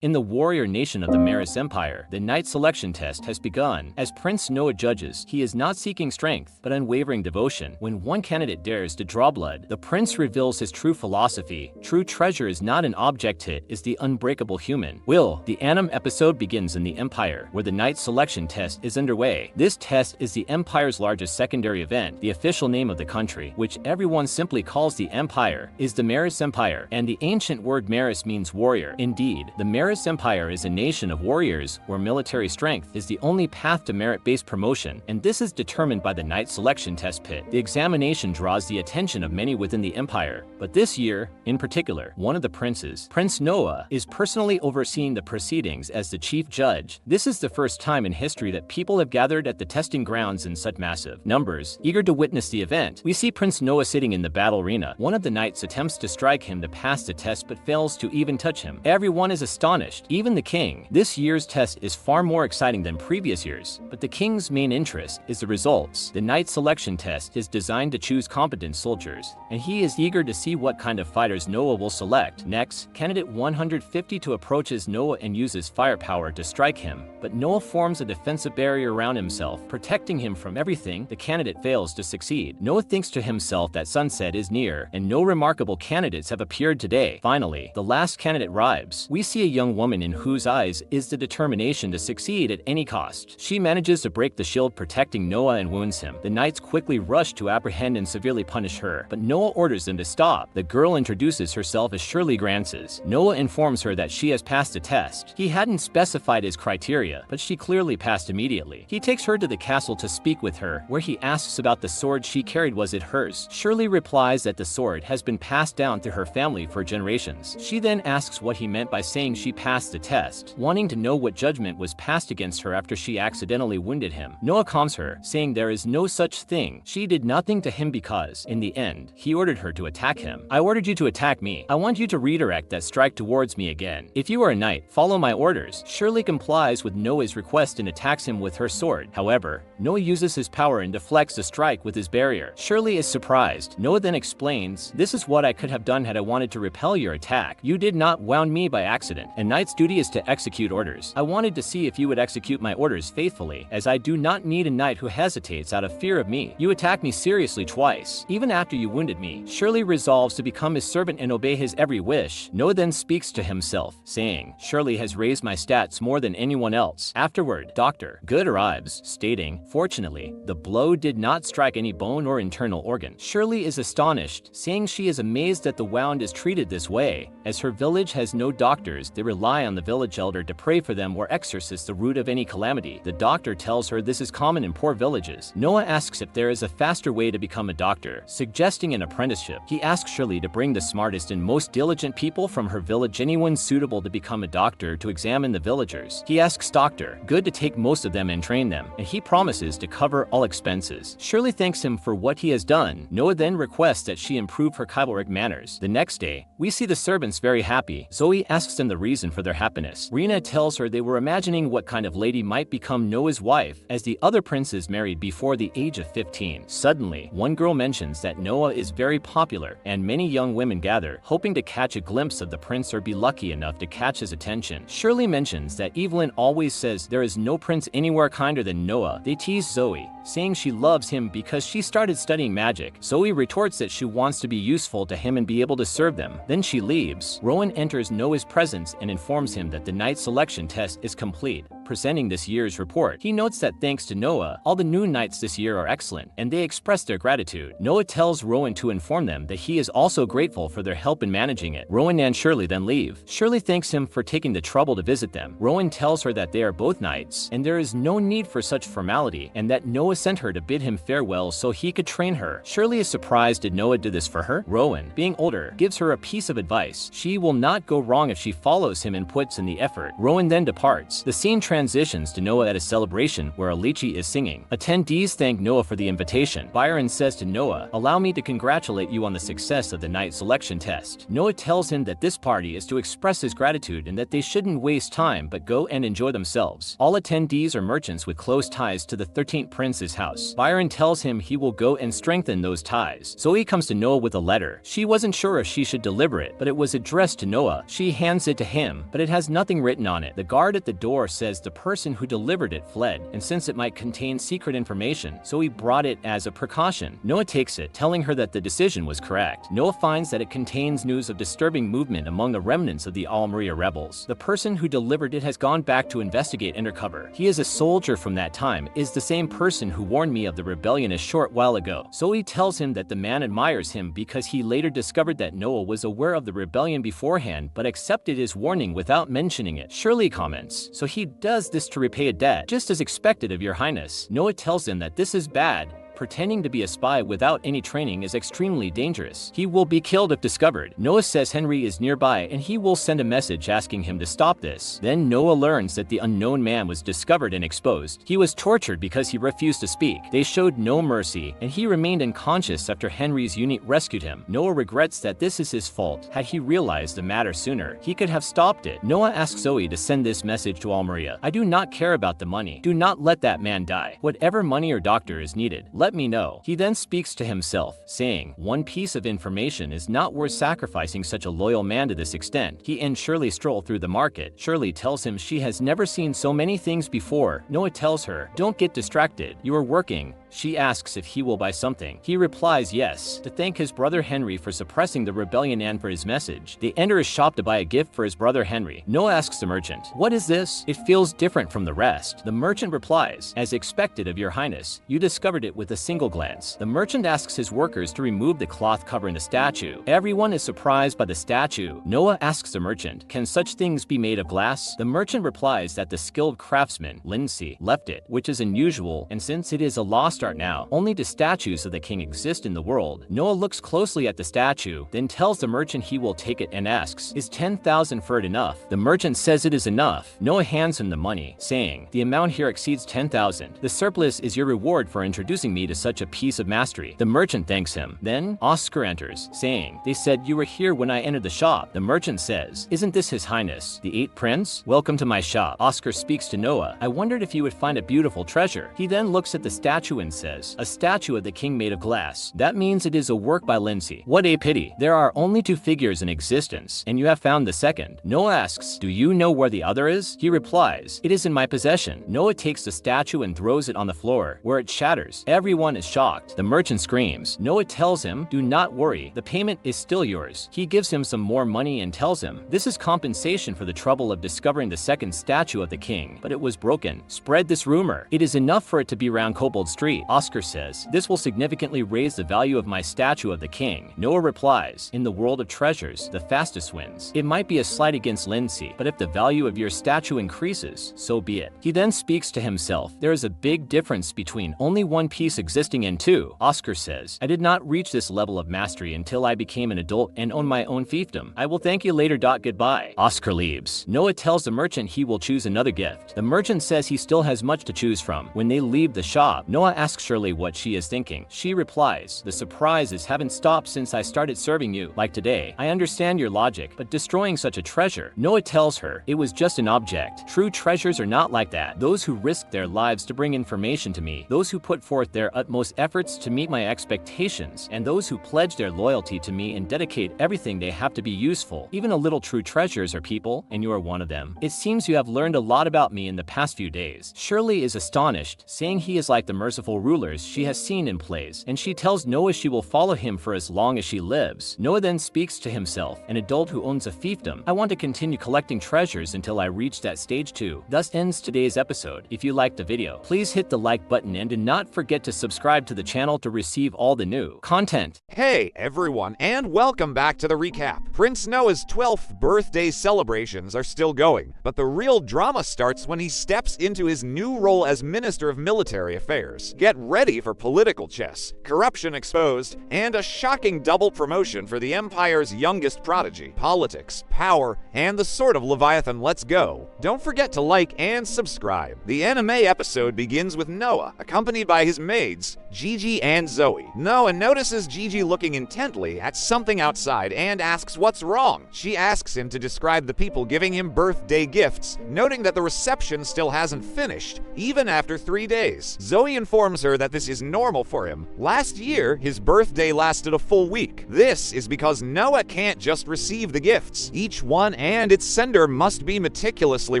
In the warrior nation of the Maris Empire, the knight selection test has begun. As Prince Noah judges, he is not seeking strength, but unwavering devotion. When one candidate dares to draw blood, the prince reveals his true philosophy. True treasure is not an object, it is the unbreakable human will. The Annam episode begins in the Empire, where the knight selection test is underway. This test is the Empire's largest secondary event. The official name of the country, which everyone simply calls the Empire, is the Maris Empire, and the ancient word Maris means warrior. Indeed, the Maris Empire is a nation of warriors where military strength is the only path to merit-based promotion, and this is determined by the knight selection test pit. The examination draws the attention of many within the empire, but this year, in particular, one of the princes, Prince Noah, is personally overseeing the proceedings as the chief judge. This is the first time in history that people have gathered at the testing grounds in such massive numbers, eager to witness the event. We see Prince Noah sitting in the battle arena. One of the knights attempts to strike him to pass the test but fails to even touch him. Everyone is astonished, even the king. This year's test is far more exciting than previous years, but the king's main interest is the results. The knight selection test is designed to choose competent soldiers, and he is eager to see what kind of fighters Noah will select. Next, candidate 152 approaches Noah and uses firepower to strike him, but Noah forms a defensive barrier around himself, protecting him from everything. The candidate fails to succeed. Noah thinks to himself that sunset is near, and no remarkable candidates have appeared today. Finally, the last candidate arrives. We see a young woman in whose eyes is the determination to succeed at any cost. She manages to break the shield protecting Noah and wounds him. The knights quickly rush to apprehend and severely punish her, but Noah orders them to stop. The girl introduces herself as Shirley Grances. Noah informs her that she has passed a test. He hadn't specified his criteria, but she clearly passed immediately. He takes her to the castle to speak with her, where he asks about the sword she carried. Was it hers? Shirley replies that the sword has been passed down through her family for generations. She then asks what he meant by saying she passed the test, wanting to know what judgment was passed against her after she accidentally wounded him. Noah calms her, saying there is no such thing. She did nothing to him because, in the end, he ordered her to attack him. I ordered you to attack me. I want you to redirect that strike towards me again. If you are a knight, follow my orders. Shirley complies with Noah's request and attacks him with her sword. However, Noah uses his power and deflects the strike with his barrier. Shirley is surprised. Noah then explains, "This is what I could have done had I wanted to repel your attack. You did not wound me by accident. A knight's duty is to execute orders. I wanted to see if you would execute my orders faithfully, as I do not need a knight who hesitates out of fear of me. You attacked me seriously twice, even after you wounded me." Shirley resolves to become his servant and obey his every wish. Noah then speaks to himself, saying, "Shirley has raised my stats more than anyone else." Afterward, Dr. Good arrives, stating, "Fortunately, the blow did not strike any bone or internal organ." Shirley is astonished, saying she is amazed that the wound is treated this way. As her village has no doctors, they rely on the village elder to pray for them or exorcise the root of any calamity. The doctor tells her this is common in poor villages. Noah asks if there is a faster way to become a doctor, suggesting an apprenticeship. He asks Shirley to bring the smartest and most diligent people from her village, anyone suitable to become a doctor, to examine the villagers. He asks Dr. Good to take most of them and train them, and he promises to cover all expenses. Shirley thanks him for what he has done. Noah then requests that she improve her chivalric manners. The next day, we see the servants very happy. Zoe asks them the reason for their happiness. Rena tells her they were imagining what kind of lady might become Noah's wife, as the other princes married before the age of 15. Suddenly, one girl mentions that Noah is very popular, and many young women gather, hoping to catch a glimpse of the prince or be lucky enough to catch his attention. Shirley mentions that Evelyn always says there is no prince anywhere kinder than Noah. They tease Zoe, saying she loves him because she started studying magic. Zoe retorts that she wants to be useful to him and be able to serve them. Then she leaves. Rowan enters Noah's presence and informs him that the knight selection test is complete, presenting this year's report. He notes that thanks to Noah, all the new knights this year are excellent, and they express their gratitude. Noah tells Rowan to inform them that he is also grateful for their help in managing it. Rowan and Shirley then leave. Shirley thanks him for taking the trouble to visit them. Rowan tells her that they are both knights, and there is no need for such formality, and that Noah sent her to bid him farewell so he could train her. Shirley is surprised that Noah did this for her. Rowan, being older, gives her a piece of advice. She will not go wrong if she follows him and puts in the effort. Rowan then departs. The scene transitions to Noah at a celebration where Alici is singing. Attendees thank Noah for the invitation. Byron says to Noah, "Allow me to congratulate you on the success of the night selection test." Noah tells him that this party is to express his gratitude and that they shouldn't waste time but go and enjoy themselves. All attendees are merchants with close ties to the 13th prince's house. Byron tells him he will go and strengthen those ties. Zoe comes to Noah with a letter. She wasn't sure if she should deliver it, but it was addressed to Noah. She hands it to him, but it has nothing written on it. The guard at the door says the person who delivered it fled, and since it might contain secret information, Zoe brought it as a precaution. Noah takes it, telling her that the decision was correct. Noah finds that it contains news of disturbing movement among the remnants of the Almeria rebels. The person who delivered it has gone back to investigate undercover. He is a soldier from that time, is the same person who warned me of the rebellion a short while ago. Zoe tells him that the man admires him because he later discovered that Noah was aware of the rebellion beforehand but accepted his warning without mentioning it. Shirley comments, "So he does this to repay a debt, just as expected of your highness." Noah tells him that this is bad. Pretending to be a spy without any training is extremely dangerous. He will be killed if discovered. Noah says Henry is nearby and he will send a message asking him to stop this. Then Noah learns that the unknown man was discovered and exposed. He was tortured because he refused to speak. They showed no mercy and he remained unconscious after Henry's unit rescued him. Noah regrets that this is his fault. Had he realized the matter sooner, he could have stopped it. Noah asks Zoe to send this message to Almeria. "I do not care about the money. Do not let that man die. Whatever money or doctor is needed, let me know." He then speaks to himself, saying, "One piece of information is not worth sacrificing such a loyal man to this extent." He and Shirley stroll through the market. Shirley tells him she has never seen so many things before. Noah tells her, "Don't get distracted. You are working." She asks if he will buy something. He replies yes, to thank his brother Henry for suppressing the rebellion and for his message. They enter a shop to buy a gift for his brother Henry. Noah asks the merchant, "What is this? It feels different from the rest." The merchant replies, "As expected of your highness, you discovered it with a single glance." The merchant asks his workers to remove the cloth covering the statue. Everyone is surprised by the statue. Noah asks the merchant, "Can such things be made of glass?" The merchant replies that the skilled craftsman, Lindsay, left it, which is unusual, and since it is a lost art now, only the statues of the king exist in the world. Noah looks closely at the statue, then tells the merchant he will take it and asks, "Is 10,000 for it enough?" The merchant says it is enough. Noah hands him the money, saying, "The amount here exceeds 10,000. The surplus is your reward for introducing me to such a piece of mastery." The merchant thanks him. Then Oscar enters, saying, "They said you were here when I entered the shop." The merchant says, "Isn't this his highness, the 8th prince? Welcome to my shop." Oscar speaks to Noah, "I wondered if you would find a beautiful treasure." He then looks at the statue and says, "A statue of the king made of glass. That means it is a work by Lindsay. What a pity. There are only 2 figures in existence, and you have found the second." Noah asks, "Do you know where the other is?" He replies, "It is in my possession." Noah takes the statue and throws it on the floor, where it shatters. Everyone is shocked. The merchant screams. Noah tells him, "Do not worry. The payment is still yours." He gives him some more money and tells him, "This is compensation for the trouble of discovering the second statue of the king, but it was broken. Spread this rumor. It is enough for it to be around Kobold Street." Oscar says, "This will significantly raise the value of my statue of the king." Noah replies, "In the world of treasures, the fastest wins. It might be a slight against Lindsay, but if the value of your statue increases, so be it." He then speaks to himself. "There is a big difference between only one piece existing and 2. Oscar says, "I did not reach this level of mastery until I became an adult and owned my own fiefdom. I will thank you later. Goodbye." Oscar leaves. Noah tells the merchant he will choose another gift. The merchant says he still has much to choose from. When they leave the shop, Noah asks Shirley what she is thinking. She replies, "The surprises haven't stopped since I started serving you. Like today, I understand your logic, but destroying such a treasure." Noah tells her, "It was just an object. True treasures are not like that. Those who risk their lives to bring information to me, those who put forth their utmost efforts to meet my expectations, and those who pledge their loyalty to me and dedicate everything they have to be useful. Even a little true treasures are people, and you are one of them. It seems you have learned a lot about me in the past few days." Shirley is astonished, saying he is like the merciful rulers she has seen in plays, and she tells Noah she will follow him for as long as she lives. Noah then speaks to himself, an adult who owns a fiefdom. "I want to continue collecting treasures until I reach that stage too." Thus ends today's episode. If you liked the video, please hit the like button and do not forget to subscribe to the channel to receive all the new content. Hey everyone, and welcome back to the recap. Prince Noah's 12th birthday celebrations are still going, but the real drama starts when he steps into his new role as Minister of Military Affairs. Get ready for political chess, corruption exposed, and a shocking double promotion for the Empire's youngest prodigy. Politics, power, and the sword of Leviathan, let's go. Don't forget to like and subscribe. The anime episode begins with Noah, accompanied by his maids, Gigi and Zoe. Noah notices Gigi looking intently at something outside and asks what's wrong. She asks him to describe the people giving him birthday gifts, noting that the reception still hasn't finished, even after 3 days. Zoe informs her that this is normal for him. Last year, his birthday lasted a full week. This is because Noah can't just receive the gifts. Each one and its sender must be meticulously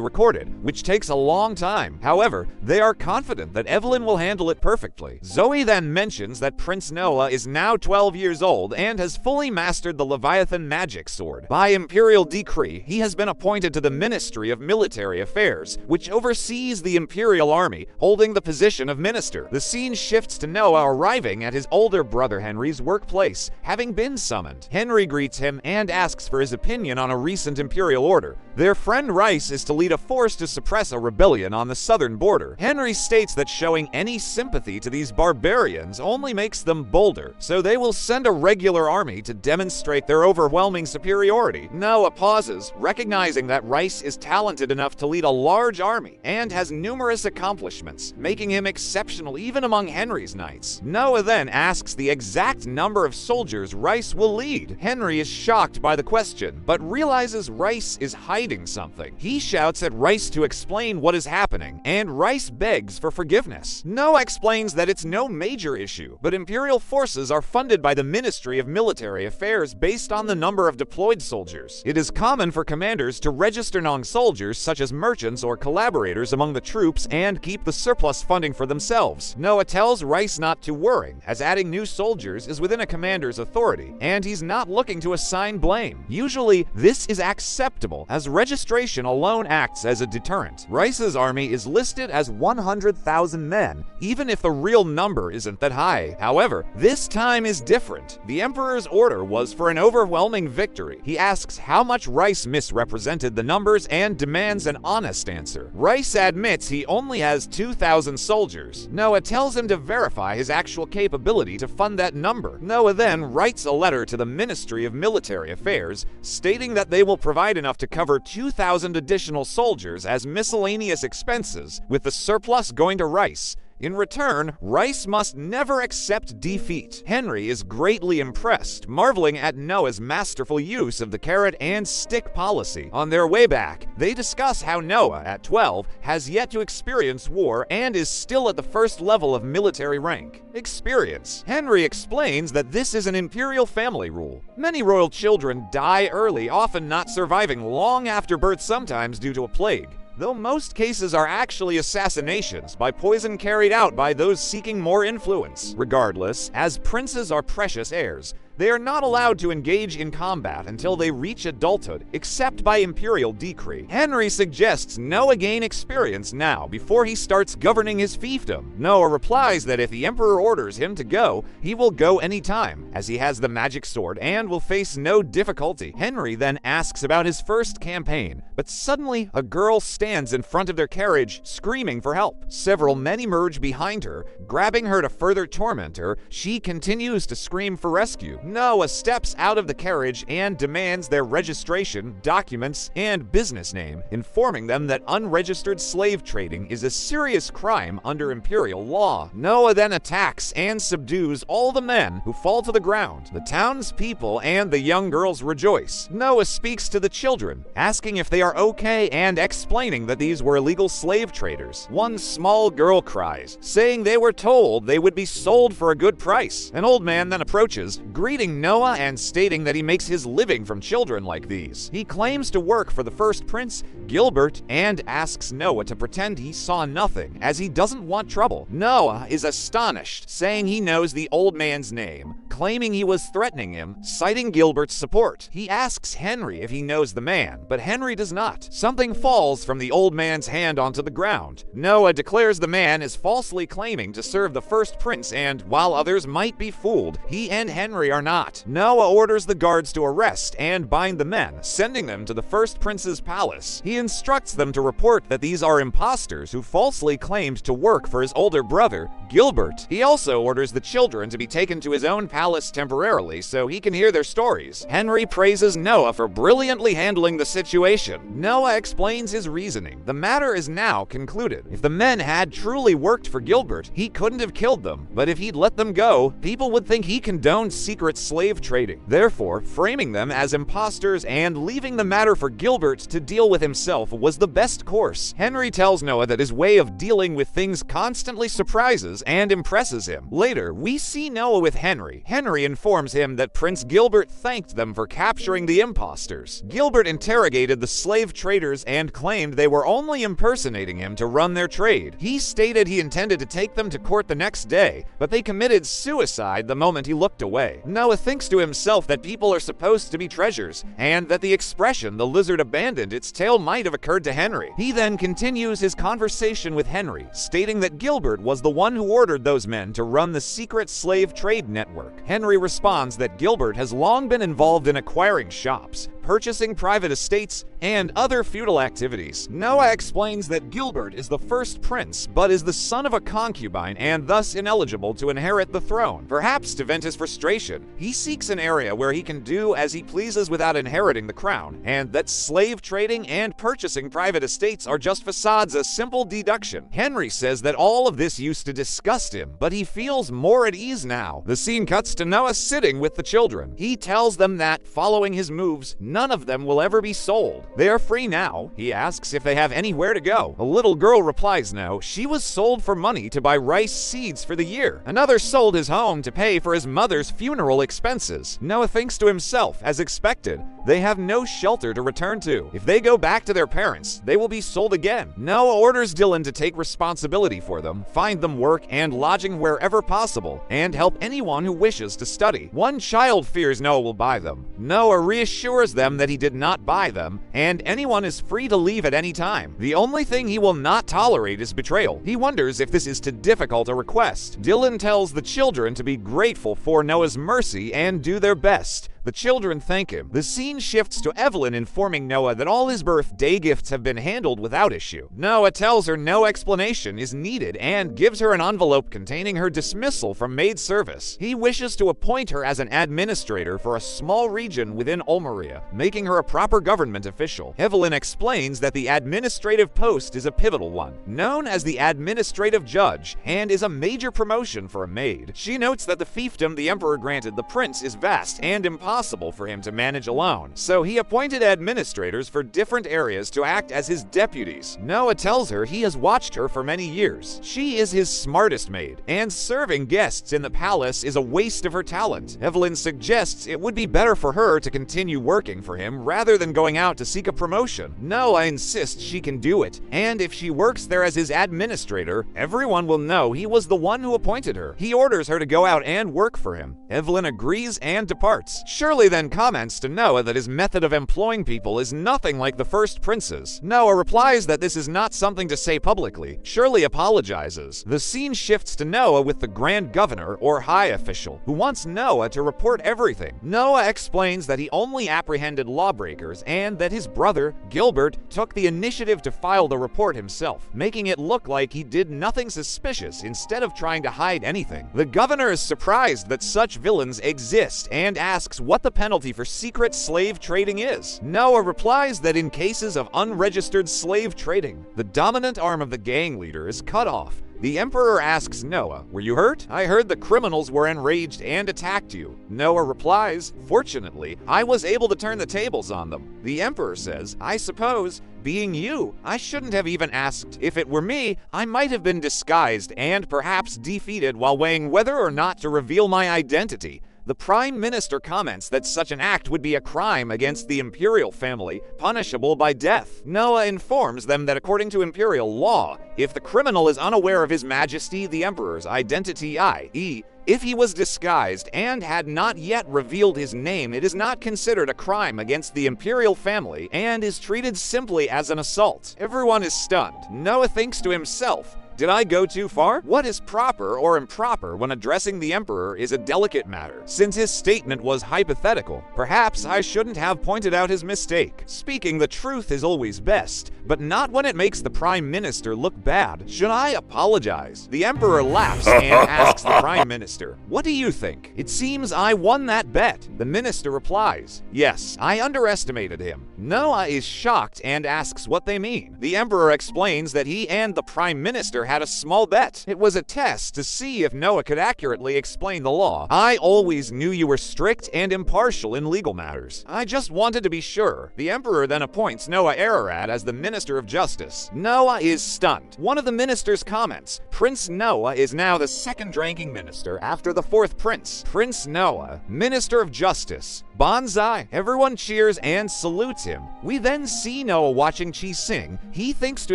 recorded, which takes a long time. However, they are confident that Evelyn will handle it perfectly. Zoe then mentions that Prince Noah is now 12 years old and has fully mastered the Leviathan magic sword. By imperial decree, he has been appointed to the Ministry of Military Affairs, which oversees the Imperial Army, holding the position of minister. The scene shifts to Noah arriving at his older brother Henry's workplace, having been summoned. Henry greets him and asks for his opinion on a recent imperial order. Their friend Rice is to lead a force to suppress a rebellion on the southern border. Henry states that showing any sympathy to these barbarians only makes them bolder, so they will send a regular army to demonstrate their overwhelming superiority. Noah pauses, recognizing that Rice is talented enough to lead a large army and has numerous accomplishments, making him exceptional even among Henry's knights. Noah then asks the exact number of soldiers Rice will lead. Henry is shocked by the question, but realizes Rice is hiding something. He shouts at Rice to explain what is happening, and Rice begs for forgiveness. Noah explains that it's no major issue, but Imperial forces are funded by the Ministry of Military Affairs based on the number of deployed soldiers. It is common for commanders to register non-soldiers such as merchants or collaborators among the troops and keep the surplus funding for themselves. Noah tells Rice not to worry, as adding new soldiers is within a commander's authority, and he's not looking to assign blame. Usually, this is acceptable, as registration alone acts as a deterrent. Rice's army is listed as 100,000 men, even if the real number isn't that high. However, this time is different. The Emperor's order was for an overwhelming victory. He asks how much Rice misrepresented the numbers and demands an honest answer. Rice admits he only has 2,000 soldiers. Noah tells him to verify his actual capability to fund that number. Noah then writes a letter to the Ministry of Military Affairs, stating that they will provide enough to cover 2,000 additional soldiers as miscellaneous expenses, with the surplus going to Rice. In return, Rice must never accept defeat. Henry is greatly impressed, marveling at Noah's masterful use of the carrot and stick policy. On their way back, they discuss how Noah, at 12, has yet to experience war and is still at the first level of military rank. Experience. Henry explains that this is an imperial family rule. Many royal children die early, often not surviving long after birth, sometimes due to a plague, though most cases are actually assassinations by poison carried out by those seeking more influence. Regardless, as princes are precious heirs, they are not allowed to engage in combat until they reach adulthood, except by imperial decree. Henry suggests Noah gain experience now before he starts governing his fiefdom. Noah replies that if the Emperor orders him to go, he will go anytime, as he has the magic sword and will face no difficulty. Henry then asks about his first campaign, but suddenly a girl stands in front of their carriage, screaming for help. Several men emerge behind her, grabbing her to further torment her. She continues to scream for rescue. Noah steps out of the carriage and demands their registration, documents, and business name, informing them that unregistered slave trading is a serious crime under imperial law. Noah then attacks and subdues all the men, who fall to the ground. The townspeople and the young girls rejoice. Noah speaks to the children, asking if they are okay and explaining that these were illegal slave traders. One small girl cries, saying they were told they would be sold for a good price. An old man then approaches, greeting berating Noah and stating that he makes his living from children like these. He claims to work for the first prince, Gilbert, and asks Noah to pretend he saw nothing, as he doesn't want trouble. Noah is astonished, saying he knows the old man's name, claiming he was threatening him, citing Gilbert's support. He asks Henry if he knows the man, but Henry does not. Something falls from the old man's hand onto the ground. Noah declares the man is falsely claiming to serve the first prince, and while others might be fooled, he and Henry are not. Noah orders the guards to arrest and bind the men, sending them to the first prince's palace. He instructs them to report that these are imposters who falsely claimed to work for his older brother, Gilbert. He also orders the children to be taken to his own palace temporarily so he can hear their stories. Henry praises Noah for brilliantly handling the situation. Noah explains his reasoning. The matter is now concluded. If the men had truly worked for Gilbert, he couldn't have killed them. But if he'd let them go, people would think he condoned secret slave trading. Therefore, framing them as imposters and leaving the matter for Gilbert to deal with himself was the best course. Henry tells Noah that his way of dealing with things constantly surprises and impresses him. Later, we see Noah with Henry. Henry informs him that Prince Gilbert thanked them for capturing the imposters. Gilbert interrogated the slave traders and claimed they were only impersonating him to run their trade. He stated he intended to take them to court the next day, but they committed suicide the moment he looked away. Noah thinks to himself that people are supposed to be treasures, and that the expression "the lizard abandoned its tail" might have occurred to Henry. He then continues his conversation with Henry, stating that Gilbert was the one who ordered those men to run the secret slave trade network. Henry responds that Gilbert has long been involved in acquiring shops, purchasing private estates, and other feudal activities. Noah explains that Gilbert is the first prince, but is the son of a concubine and thus ineligible to inherit the throne. Perhaps to vent his frustration, he seeks an area where he can do as he pleases without inheriting the crown, and that slave trading and purchasing private estates are just facades, a simple deduction. Henry says that all of this used to disgust him, but he feels more at ease now. The scene cuts to Noah sitting with the children. He tells them that, following his moves, none of them will ever be sold. They are free now. He asks if they have anywhere to go. A little girl replies no. She was sold for money to buy rice seeds for the year. Another sold his home to pay for his mother's funeral expenses. Noah thinks to himself, as expected, they have no shelter to return to. If they go back to their parents, they will be sold again. Noah orders Dylan to take responsibility for them, find them work and lodging wherever possible, and help anyone who wishes to study. One child fears Noah will buy them. Noah reassures them that he did not buy them, and anyone is free to leave at any time. The only thing he will not tolerate is betrayal. He wonders if this is too difficult a request. Dylan tells the children to be grateful for Noah's mercy and do their best. The children thank him. The scene shifts to Evelyn informing Noah that all his birthday gifts have been handled without issue. Noah tells her no explanation is needed and gives her an envelope containing her dismissal from maid service. He wishes to appoint her as an administrator for a small region within Ulmeria, making her a proper government official. Evelyn explains that the administrative post is a pivotal one, known as the administrative judge, and is a major promotion for a maid. She notes that the fiefdom the emperor granted the prince is vast and impossible for him to manage alone, so he appointed administrators for different areas to act as his deputies. Noah tells her he has watched her for many years. She is his smartest maid, and serving guests in the palace is a waste of her talent. Evelyn suggests it would be better for her to continue working for him rather than going out to seek a promotion. Noah insists she can do it, and if she works there as his administrator, everyone will know he was the one who appointed her. He orders her to go out and work for him. Evelyn agrees and departs. Shirley then comments to Noah that his method of employing people is nothing like the first prince's. Noah replies that this is not something to say publicly. Shirley apologizes. The scene shifts to Noah with the Grand Governor, or high official, who wants Noah to report everything. Noah explains that he only apprehended lawbreakers and that his brother, Gilbert, took the initiative to file the report himself, making it look like he did nothing suspicious instead of trying to hide anything. The governor is surprised that such villains exist and asks what the penalty for secret slave trading is. Noah replies that in cases of unregistered slave trading, the dominant arm of the gang leader is cut off. The emperor asks Noah, "Were you hurt? I heard the criminals were enraged and attacked you." Noah replies, "Fortunately, I was able to turn the tables on them." The emperor says, "I suppose, being you, I shouldn't have even asked. If it were me, I might have been disguised and perhaps defeated while weighing whether or not to reveal my identity." The Prime Minister comments that such an act would be a crime against the imperial family, punishable by death. Noah informs them that according to imperial law, if the criminal is unaware of His Majesty the Emperor's identity, i.e., if he was disguised and had not yet revealed his name, it is not considered a crime against the imperial family and is treated simply as an assault. Everyone is stunned. Noah thinks to himself, did I go too far? What is proper or improper when addressing the Emperor is a delicate matter. Since his statement was hypothetical, perhaps I shouldn't have pointed out his mistake. Speaking the truth is always best, but not when it makes the Prime Minister look bad. Should I apologize? The Emperor laughs and asks the Prime Minister, what do you think? It seems I won that bet. The Minister replies, yes, I underestimated him. Noah is shocked and asks what they mean. The Emperor explains that he and the Prime Minister had a small bet. It was a test to see if Noah could accurately explain the law. I always knew you were strict and impartial in legal matters. I just wanted to be sure. The Emperor then appoints Noah Ararat as the Minister of Justice. Noah is stunned. One of the ministers comments, Prince Noah is now the second-ranking minister after the fourth prince. Prince Noah, Minister of Justice. Bonsai. Everyone cheers and salutes him. We then see Noah watching Chi sing. He thinks to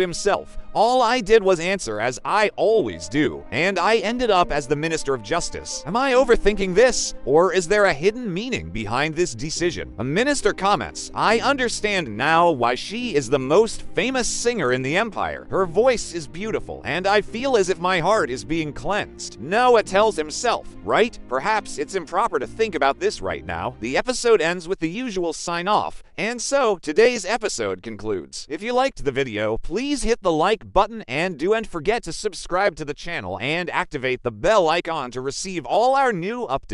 himself, all I did was answer as I always do, and I ended up as the Minister of Justice. Am I overthinking this, or is there a hidden meaning behind this decision? A minister comments, I understand now why she is the most famous singer in the Empire. Her voice is beautiful, and I feel as if my heart is being cleansed. Noah tells himself, right? Perhaps it's improper to think about this right now. The episode ends with the usual sign-off, and so today's episode concludes. If you liked the video, please hit the like button and don't forget to subscribe to the channel and activate the bell icon to receive all our new updates.